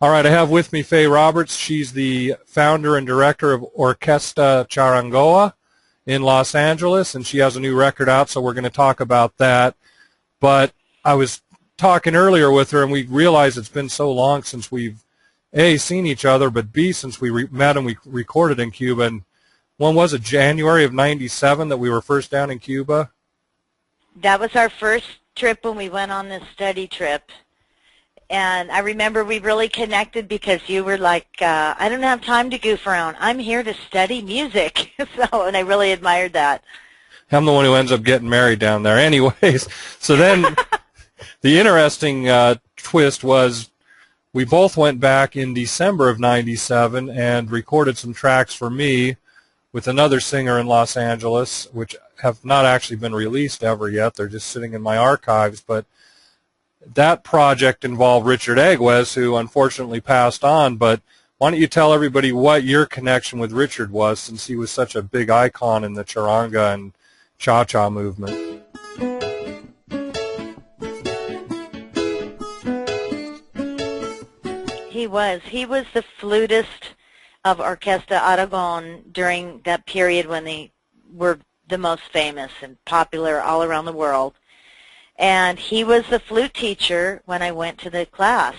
All right, I have with me Faye Roberts. She's the founder and director of Orquesta Charangoa in Los Angeles, and she has a new record out, so we're going to talk about that. But I was talking earlier with her, and we realized it's been so long since we've, A, seen each other, but B, since we met and we recorded in Cuba. And when was it, January of '97 that we were first down in Cuba? That was our first trip when we went on this study trip. And I remember we really connected because you were like, I don't have time to goof around. I'm here to study music. And I really admired that. I'm the one who ends up getting married down there. Anyways, so then the interesting twist was we both went back in December of '97 and recorded some tracks for me with another singer in Los Angeles, which have not actually been released ever yet. They're just sitting in my archives. But that project involved Richard Aguez, who unfortunately passed on. But why don't you tell everybody what your connection with Richard was, since he was such a big icon in the charanga and cha-cha movement? He was the flutist of Orquesta Aragon during that period when they were the most famous and popular all around the world. And he was the flute teacher when I went to the class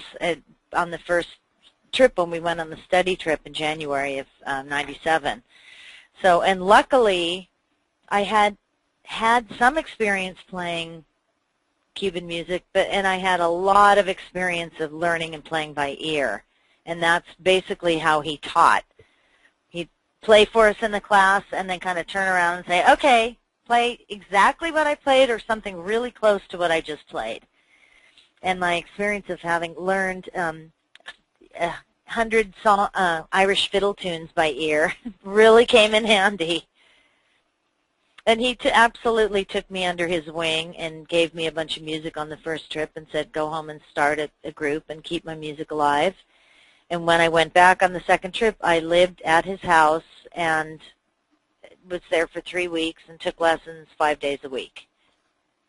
on the first trip when we went on the study trip in January of '97. So, and luckily, I had some experience playing Cuban music, and I had a lot of experience of learning and playing by ear. And that's basically how he taught. He'd play for us in the class and then kind of turn around and say, okay, play exactly what I played or something really close to what I just played. And my experience of having learned 100 Irish fiddle tunes by ear really came in handy. And he absolutely took me under his wing and gave me a bunch of music on the first trip and said, go home and start a group and keep my music alive. And when I went back on the second trip, I lived at his house and was there for 3 weeks and took lessons 5 days a week.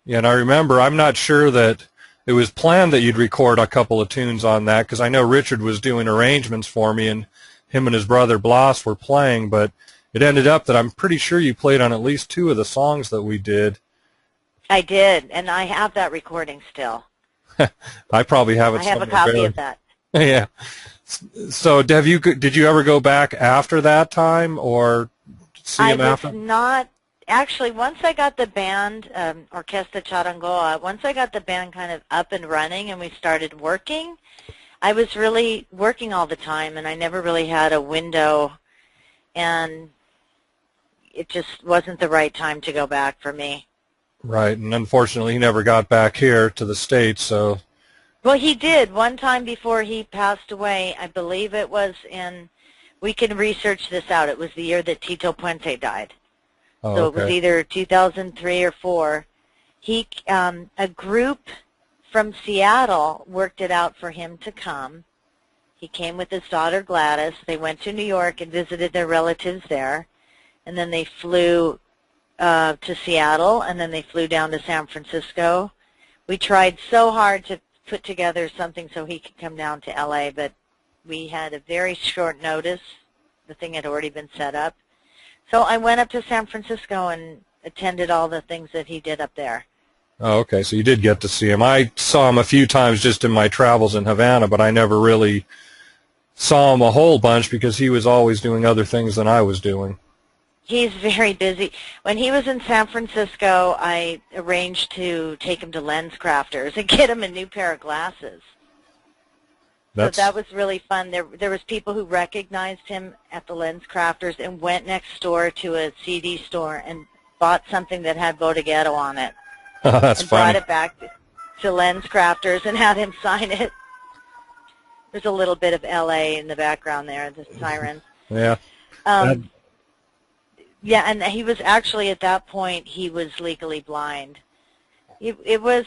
Yeah, and I remember, I'm not sure that it was planned that you'd record a couple of tunes on that, because I know Richard was doing arrangements for me, and him and his brother Blas were playing, but it ended up that I'm pretty sure you played on at least 2 of the songs that we did. I did, and I have that recording still. I probably have it somewhere. I have a copy of that. Yeah. So did you ever go back after that time, or see him after? I was not. Actually, once I got the band, Orquesta Charangoa, once I got the band kind of up and running and we started working, I was really working all the time, and I never really had a window, and it just wasn't the right time to go back for me. Right, and unfortunately he never got back here to the States, so... Well, he did. One time before he passed away, I believe it was in, we can research this out, it was the year that Tito Puente died. Oh, so okay. It was either 2003 or 4. He, a group from Seattle worked it out for him to come. He came with his daughter Gladys. They went to New York and visited their relatives there. And then they flew to Seattle, and then they flew down to San Francisco. We tried so hard to put together something so he could come down to L.A., but we had a very short notice. The thing had already been set up. So I went up to San Francisco and attended all the things that he did up there. Oh, okay, so you did get to see him. I saw him a few times just in my travels in Havana, but I never really saw him a whole bunch because he was always doing other things than I was doing. He's very busy. When he was in San Francisco, I arranged to take him to Lens Crafters and get him a new pair of glasses. So that was really fun. There was people who recognized him at the Lens Crafters and went next door to a CD store and bought something that had Bodeguero on it. That's and funny. Brought it back to Lens Crafters and had him sign it. There's a little bit of L.A. in the background there, the sirens. Yeah. Yeah, and he was actually, at that point, he was legally blind. It was,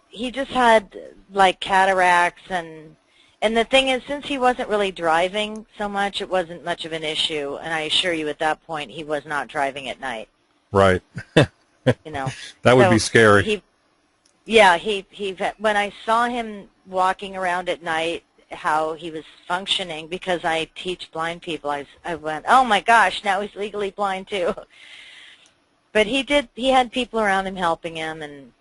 he just had, like, cataracts, and the thing is, since he wasn't really driving so much, it wasn't much of an issue, and I assure you at that point, he was not driving at night. Right. You know. That would be scary. Yeah, when I saw him walking around at night, how he was functioning, because I teach blind people, I went, oh my gosh, now he's legally blind too. But he had people around him helping him, and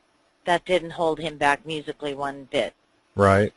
that didn't hold him back musically one bit. Right.